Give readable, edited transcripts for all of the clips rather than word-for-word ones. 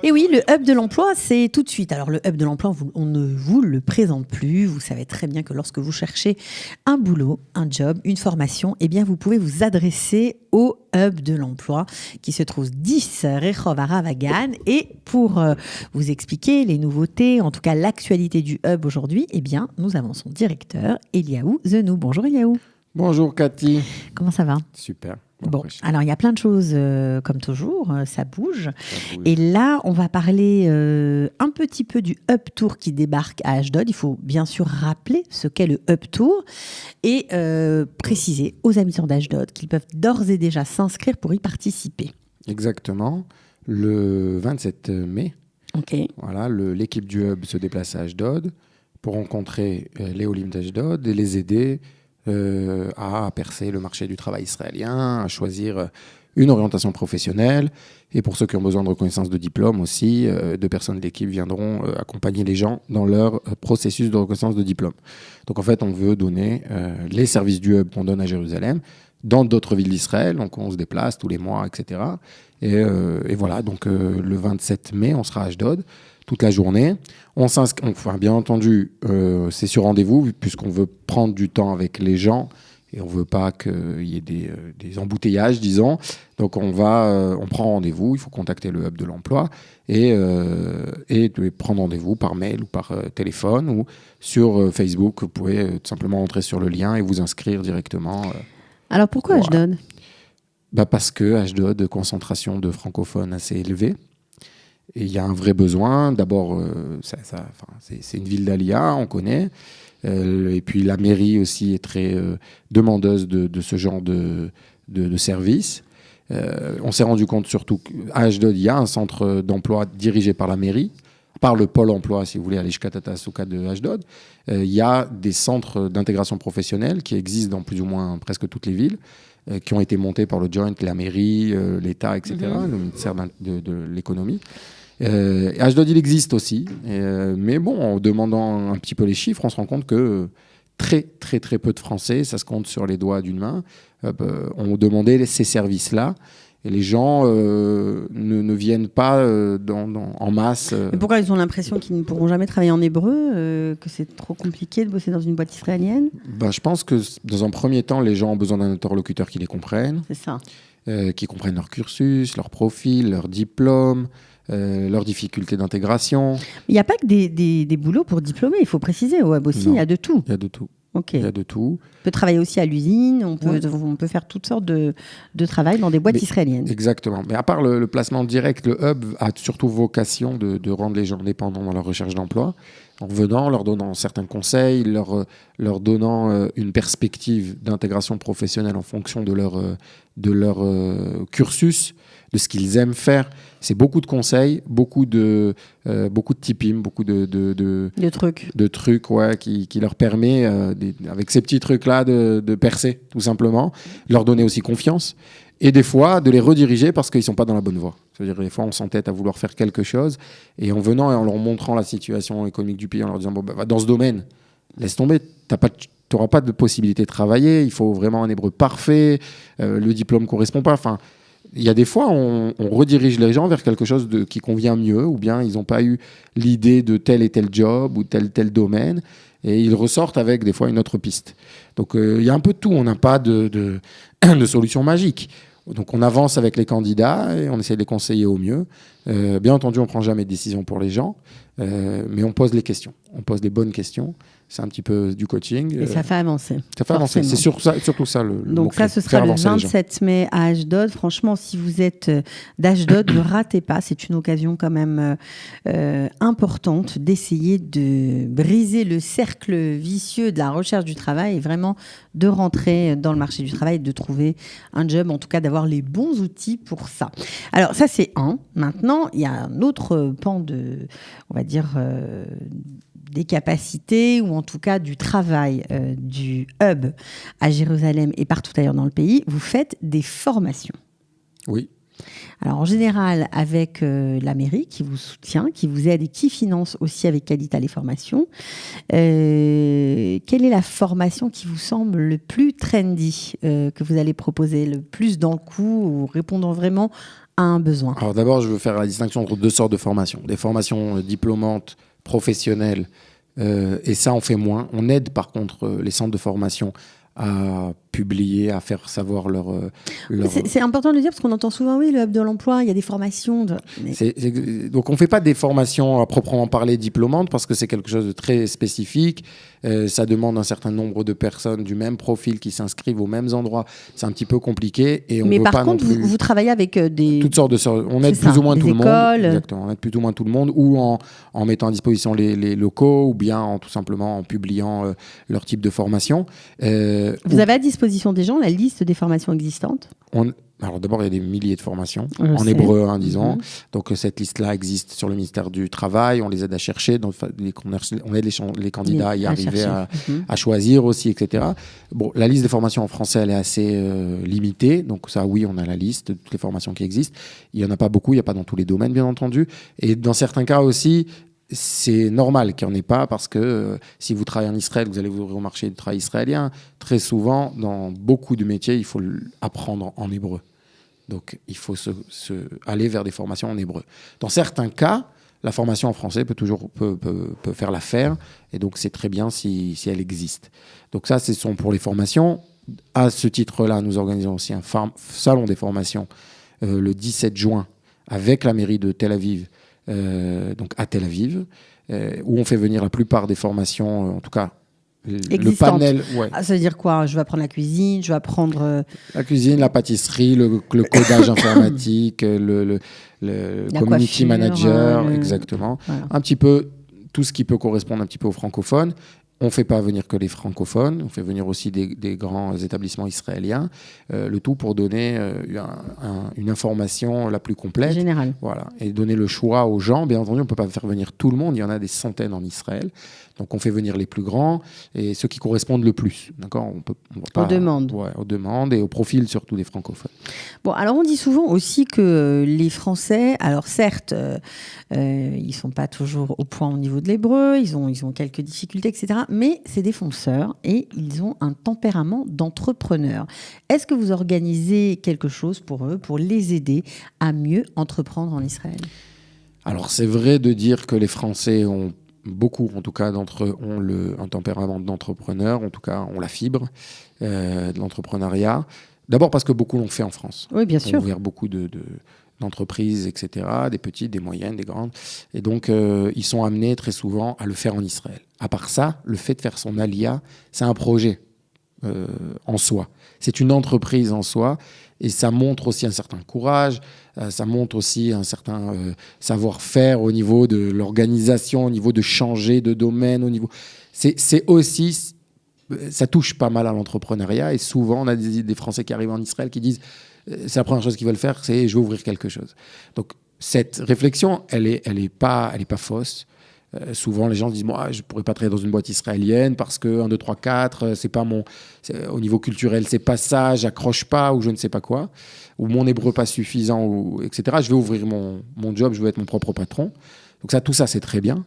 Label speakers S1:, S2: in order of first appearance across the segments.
S1: Et oui, le hub de l'emploi, c'est tout de suite. Alors le hub de l'emploi, on ne vous le présente plus. Vous savez très bien que lorsque vous cherchez un boulot, un job, une formation, eh bien vous pouvez vous adresser au hub de l'emploi qui se trouve 10 Rehov à Ravagan. Et pour vous expliquer les nouveautés, en tout cas l'actualité du hub aujourd'hui, eh bien nous avons son directeur, Eliaou Zenou. Bonjour Eliaou.
S2: Bonjour Cathy.
S1: Comment ça va ?
S2: Super.
S1: Bon, alors il y a plein de choses, comme toujours, ça bouge.
S2: Ça bouge.
S1: Et là, on va parler un petit peu du Hub Tour qui débarque à Ashdod. Il faut bien sûr rappeler ce qu'est le Hub Tour et préciser aux habitants d'Ashdod qu'ils peuvent d'ores et déjà s'inscrire pour y participer.
S2: Exactement. Le 27 mai,
S1: Ok.
S2: voilà, l'équipe du Hub se déplace à Ashdod pour rencontrer les Olim d'Ashdod et les aider à percer le marché du travail israélien, à choisir une orientation professionnelle. Et pour ceux qui ont besoin de reconnaissance de diplôme aussi, 2 personnes de l'équipe viendront accompagner les gens dans leur processus de reconnaissance de diplôme. Donc en fait, on veut donner les services du Hub qu'on donne à Jérusalem dans d'autres villes d'Israël. Donc on se déplace tous les mois, etc. Et voilà, donc le 27 mai, on sera à Ashdod toute la journée. Enfin, bien entendu, c'est sur rendez-vous, puisqu'on veut prendre du temps avec les gens et on ne veut pas qu'il y ait des embouteillages, disons. Donc, on prend rendez-vous, il faut contacter le Hub de l'emploi et prendre rendez-vous par mail ou par téléphone ou sur Facebook. Vous pouvez tout simplement entrer sur le lien et vous inscrire directement.
S1: Alors pourquoi
S2: Voilà.
S1: Ashdod ?
S2: Parce que Ashdod, concentration de francophones assez élevée. Et il y a un vrai besoin. D'abord, c'est une ville d'Aliyah, on connaît. Et puis la mairie aussi est très demandeuse de ce genre de services. On s'est rendu compte surtout qu'à Ashdod, il y a un centre d'emploi dirigé par la mairie, par le pôle emploi, si vous voulez, à l'Ishkat Taassouka de Ashdod. Il y a des centres d'intégration professionnelle qui existent dans plus ou moins presque toutes les villes, qui ont été montés par le Joint, la mairie, l'État, etc., le ministère de l'économie. Ashdod, il existe aussi. Mais bon, en demandant un petit peu les chiffres, on se rend compte que très, très, très peu de Français, ça se compte sur les doigts d'une main, ont demandé ces services-là. Et les gens ne viennent pas en masse.
S1: Mais pourquoi ils ont l'impression qu'ils ne pourront jamais travailler en hébreu, que c'est trop compliqué de bosser dans une boîte israélienne ?
S2: Je pense que dans un premier temps, les gens ont besoin d'un interlocuteur qui les comprenne,
S1: C'est ça.
S2: qui comprenne leur cursus, leur profil, leur diplôme, leurs difficultés d'intégration.
S1: Il n'y a pas que des boulots pour diplômés, il faut préciser. Au Web aussi,
S2: Non.
S1: il y a de tout.
S2: Il y a de tout.
S1: Ok.
S2: Il y a de tout.
S1: On peut travailler aussi à l'usine, on peut faire toutes sortes de travail dans des boîtes israéliennes.
S2: Exactement. Mais à part le placement direct, le Hub a surtout vocation de rendre les gens indépendants dans leur recherche d'emploi, en venant, leur donnant certains conseils, leur donnant une perspective d'intégration professionnelle en fonction de leur cursus, de ce qu'ils aiment faire. C'est beaucoup de conseils, beaucoup de tipping, beaucoup
S1: De trucs.
S2: de trucs qui leur permet, avec ces petits trucs-là, de percer, tout simplement. Leur donner aussi confiance. Et des fois, de les rediriger parce qu'ils ne sont pas dans la bonne voie. C'est-à-dire, des fois, on s'entête à vouloir faire quelque chose. Et en venant et en leur montrant la situation économique du pays, en leur disant, dans ce domaine, laisse tomber, tu n'auras pas de possibilité de travailler. Il faut vraiment un hébreu parfait. Le diplôme ne correspond pas. Enfin, il y a des fois, on redirige les gens vers quelque chose qui convient mieux, ou bien ils n'ont pas eu l'idée de tel et tel job ou tel domaine, et ils ressortent avec des fois une autre piste. Donc il y a un peu de tout, on n'a pas de solution magique. Donc on avance avec les candidats et on essaie de les conseiller au mieux. Bien entendu, on ne prend jamais de décision pour les gens, mais on pose les questions. On pose les bonnes questions. C'est un petit peu du coaching.
S1: Et ça fait avancer.
S2: Ça fait avancer. C'est surtout ça le
S1: Donc ça, ce sera le 27 mai à Ashdod. Franchement, si vous êtes d'Ashdod, ne ratez pas. C'est une occasion quand même importante d'essayer de briser le cercle vicieux de la recherche du travail et vraiment de rentrer dans le marché du travail et de trouver un job, en tout cas d'avoir les bons outils pour ça. Alors ça, c'est un. Maintenant, il y a un autre pan on va dire, des capacités ou en tout cas du travail du Hub à Jérusalem et partout ailleurs dans le pays. Vous faites des formations.
S2: Oui.
S1: Alors en général avec la mairie qui vous soutient, qui vous aide et qui finance aussi avec Qualita les formations. Quelle est la formation qui vous semble le plus trendy que vous allez proposer, le plus dans le coup ou répondant vraiment a un besoin?
S2: Alors d'abord, je veux faire la distinction entre 2 sortes de formations. Des formations diplômantes, professionnelles, et ça, on fait moins. On aide par contre les centres de formation à publier, à faire savoir leur...
S1: C'est important de le dire parce qu'on entend souvent, oui, le hub de l'emploi, il y a des formations.
S2: Donc on ne fait pas des formations à proprement parler diplômantes parce que c'est quelque chose de très spécifique. Ça demande un certain nombre de personnes du même profil qui s'inscrivent aux mêmes endroits. C'est un petit peu compliqué. Et on
S1: Mais
S2: veut
S1: par
S2: pas
S1: contre,
S2: non plus...
S1: vous travaillez avec des...
S2: Toutes sortes de sortes. On aide plus ou moins tout le monde. Exactement. On aide plus ou moins tout le monde, ou en mettant à disposition les locaux, ou bien tout simplement en publiant leur type de formation.
S1: Vous avez à disposition des gens la liste des formations existantes?
S2: Alors d'abord, il y a des milliers de formations en hébreu, disons. Donc cette liste-là existe sur le ministère du Travail. On les aide à chercher. Donc, on aide les candidats à y arriver à choisir aussi, etc. Bon, la liste des formations en français, elle est assez limitée. Donc ça, oui, on a la liste de toutes les formations qui existent. Il n'y en a pas beaucoup. Il n'y a pas dans tous les domaines, bien entendu. Et dans certains cas aussi, c'est normal qu'il n'y en ait pas parce que si vous travaillez en Israël, vous allez vous ouvrir au marché du travail israélien. Très souvent, dans beaucoup de métiers, il faut apprendre en hébreu. Donc, il faut aller vers des formations en hébreu. Dans certains cas, la formation en français peut faire l'affaire. Et donc, c'est très bien si elle existe. Donc ça, ce sont pour les formations. À ce titre-là, nous organisons aussi un salon des formations le 17 juin avec la mairie de Tel Aviv. Donc à Tel Aviv, où on fait venir la plupart des formations, en tout cas le panel. Ouais.
S1: Ça veut dire quoi? Je vais apprendre la cuisine, je vais apprendre...
S2: La cuisine, la pâtisserie, le codage informatique, le community manager, exactement. Voilà. Un petit peu tout ce qui peut correspondre un petit peu aux francophones. On ne fait pas venir que les francophones, on fait venir aussi des grands établissements israéliens, le tout pour donner une information la plus complète.
S1: Générale.
S2: Voilà, et donner le choix aux gens. Bien entendu, on ne peut pas faire venir tout le monde, il y en a des centaines en Israël. Donc on fait venir les plus grands et ceux qui correspondent le plus. D'accord ? On va pas,
S1: aux demandes.
S2: Ouais, aux demandes et au profil surtout des francophones.
S1: Bon, alors on dit souvent aussi que les Français, alors certes, ils ne sont pas toujours au point au niveau de l'hébreu, ils ont quelques difficultés, etc. Mais c'est des fonceurs et ils ont un tempérament d'entrepreneur. Est-ce que vous organisez quelque chose pour eux, pour les aider à mieux entreprendre en Israël ?
S2: Alors c'est vrai de dire que les Français ont beaucoup, en tout cas, d'entre eux ont un tempérament d'entrepreneur, en tout cas, ont la fibre de l'entrepreneuriat. D'abord parce que beaucoup l'ont fait en France.
S1: Oui, bien sûr.
S2: On a ouvert beaucoup d'entreprises, etc., des petites, des moyennes, des grandes. Et donc, ils sont amenés très souvent à le faire en Israël. À part ça, le fait de faire son alia, c'est un projet en soi. C'est une entreprise en soi. Et ça montre aussi un certain courage, ça montre aussi un certain savoir-faire au niveau de l'organisation, au niveau de changer de domaine, au niveau... C'est aussi... Ça touche pas mal à l'entrepreneuriat et souvent on a des Français qui arrivent en Israël qui disent c'est la première chose qu'ils veulent faire, c'est je vais ouvrir quelque chose. Donc cette réflexion, elle est pas fausse. Souvent, les gens disent moi, je pourrais pas travailler dans une boîte israélienne parce que 1, 2, 3, 4, c'est pas au niveau culturel, c'est pas ça, j'accroche pas ou je ne sais pas quoi, ou mon hébreu pas suffisant, etc. Je vais ouvrir mon job, je veux être mon propre patron. Donc tout ça, c'est très bien.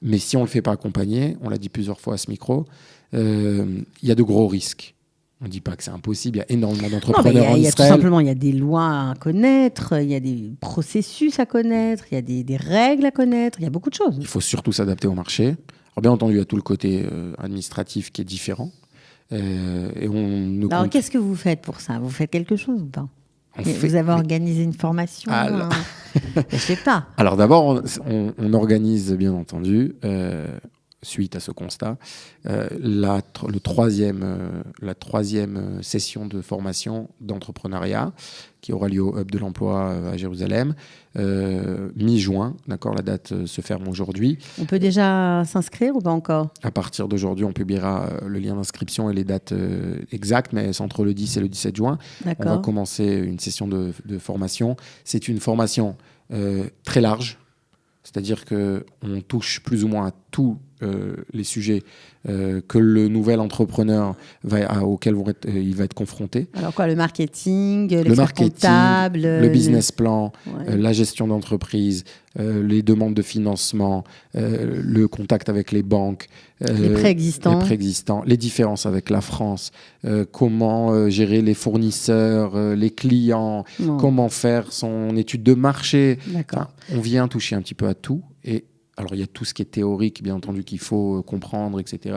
S2: Mais si on le fait pas accompagner, on l'a dit plusieurs fois à ce micro, il y a de gros risques. On ne dit pas que c'est impossible, il y a énormément d'entrepreneurs en Israël.
S1: Tout simplement, il y a des lois à connaître, il y a des processus à connaître, il y a des règles à connaître, il y a beaucoup de choses.
S2: Il faut surtout s'adapter au marché. Alors bien entendu, il y a tout le côté administratif qui est différent.
S1: Alors qu'est-ce que vous faites pour ça ? Vous faites quelque chose ou pas ? Vous avez organisé une formation je ne sais pas.
S2: Alors d'abord, on organise bien entendu... suite à ce constat, la troisième session de formation d'entrepreneuriat qui aura lieu au Hub de l'Emploi à Jérusalem, mi-juin. D'accord, la date se ferme aujourd'hui.
S1: On peut déjà s'inscrire ou pas encore ?
S2: À partir d'aujourd'hui, on publiera le lien d'inscription et les dates exactes, mais c'est entre le 10 et le 17 juin.
S1: D'accord.
S2: On va commencer une session de formation. C'est une formation très large, c'est-à-dire qu'on touche plus ou moins à tous les sujets que le nouvel entrepreneur auquel il va être confronté.
S1: Alors quoi, le marketing, l'expert comptable,
S2: le business plan, la gestion d'entreprise, les demandes de financement, le contact avec les banques,
S1: les préexistants,
S2: les différences avec la France, comment gérer les fournisseurs, les clients, comment faire son étude de marché.
S1: D'accord.
S2: On vient toucher un petit peu à tout. Et alors, il y a tout ce qui est théorique, bien entendu, qu'il faut comprendre, etc.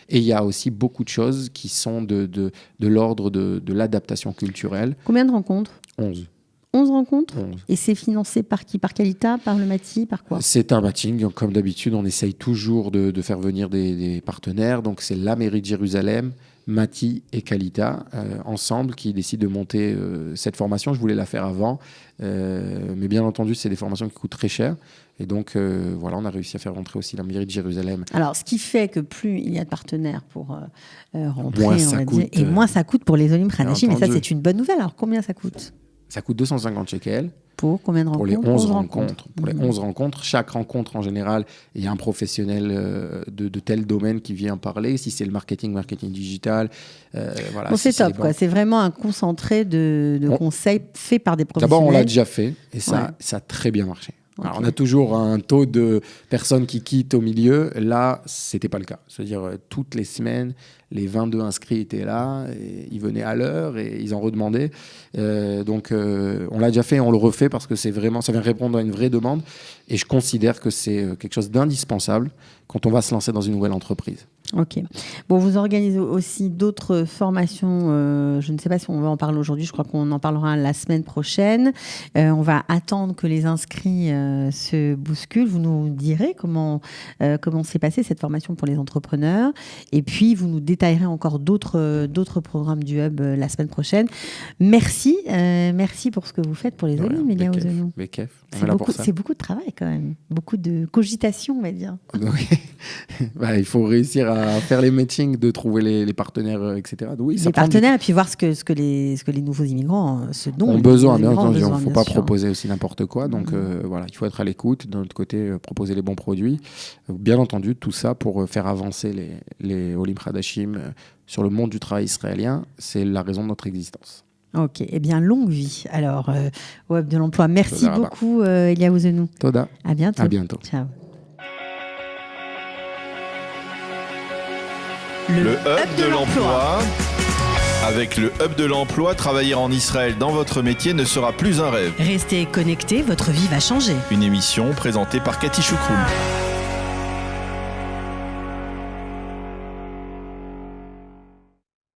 S2: Et il y a aussi beaucoup de choses qui sont de l'ordre de l'adaptation culturelle.
S1: Combien de rencontres ?
S2: 11.
S1: 11 rencontres ?
S2: 11.
S1: Et c'est financé par qui ? Par Qualita ? Par le MATI ? Par quoi ?
S2: C'est un matching. Comme d'habitude, on essaye toujours de faire venir des partenaires. Donc, c'est la mairie de Jérusalem, MATI et Qualita, ensemble, qui décident de monter cette formation. Je voulais la faire avant. Mais bien entendu, c'est des formations qui coûtent très cher. Et donc, voilà, on a réussi à faire rentrer aussi la mairie de Jérusalem.
S1: Alors, ce qui fait que plus il y a de partenaires pour rentrer,
S2: moins ça coûte,
S1: et moins ça coûte pour les Olim Hadashim. Et ça, c'est une bonne nouvelle. Alors, combien ça coûte ?
S2: Ça coûte 250 shekels.
S1: Pour combien de rencontres ?
S2: Pour les 11 rencontres. Pour les 11 rencontres. Chaque rencontre, en général, il y a un professionnel de tel domaine qui vient parler. Si c'est le marketing digital. Voilà,
S1: bon,
S2: si
S1: c'est top, quoi. C'est vraiment un concentré de conseils faits par des professionnels.
S2: D'abord, on l'a déjà fait et ça a très bien marché. Okay. Alors, on a toujours un taux de personnes qui quittent au milieu. Là, c'était pas le cas. C'est-à-dire, toutes les semaines, les 22 inscrits étaient là, et ils venaient à l'heure et ils en redemandaient. Donc, on l'a déjà fait et on le refait parce que ça vient répondre à une vraie demande. Et je considère que c'est quelque chose d'indispensable quand on va se lancer dans une nouvelle entreprise.
S1: Ok. Bon, vous organisez aussi d'autres formations. Je ne sais pas si on va en parler aujourd'hui. Je crois qu'on en parlera la semaine prochaine. On va attendre que les inscrits se bousculent. Vous nous direz comment s'est passée cette formation pour les entrepreneurs. Et puis, vous nous détaillerez encore d'autres programmes du Hub la semaine prochaine. Merci. Merci pour ce que vous faites pour les Olim, Eliaou Zenou. C'est beaucoup de travail quand même. Beaucoup de cogitation, on va dire.
S2: Il faut réussir à faire les matchings, de trouver les partenaires, etc. Oui,
S1: les partenaires, et puis voir ce que les nouveaux immigrants ont
S2: besoin. Bien entendu, il ne faut pas proposer aussi n'importe quoi. Donc voilà, il faut être à l'écoute. D'un autre côté, proposer les bons produits. Bien entendu, tout ça pour faire avancer les Olim Hadashim sur le monde du travail israélien. C'est la raison de notre existence.
S1: Ok, eh bien, longue vie. Alors, au Hub de l'emploi, merci beaucoup, Eliaou Zenou.
S2: Toda.
S1: À bientôt.
S2: À bientôt.
S1: Ciao.
S3: Le Hub de l'emploi. Avec le Hub de l'emploi, travailler en Israël dans votre métier ne sera plus un rêve.
S4: Restez connectés, votre vie va changer.
S3: Une émission présentée par Cathy Choukroul.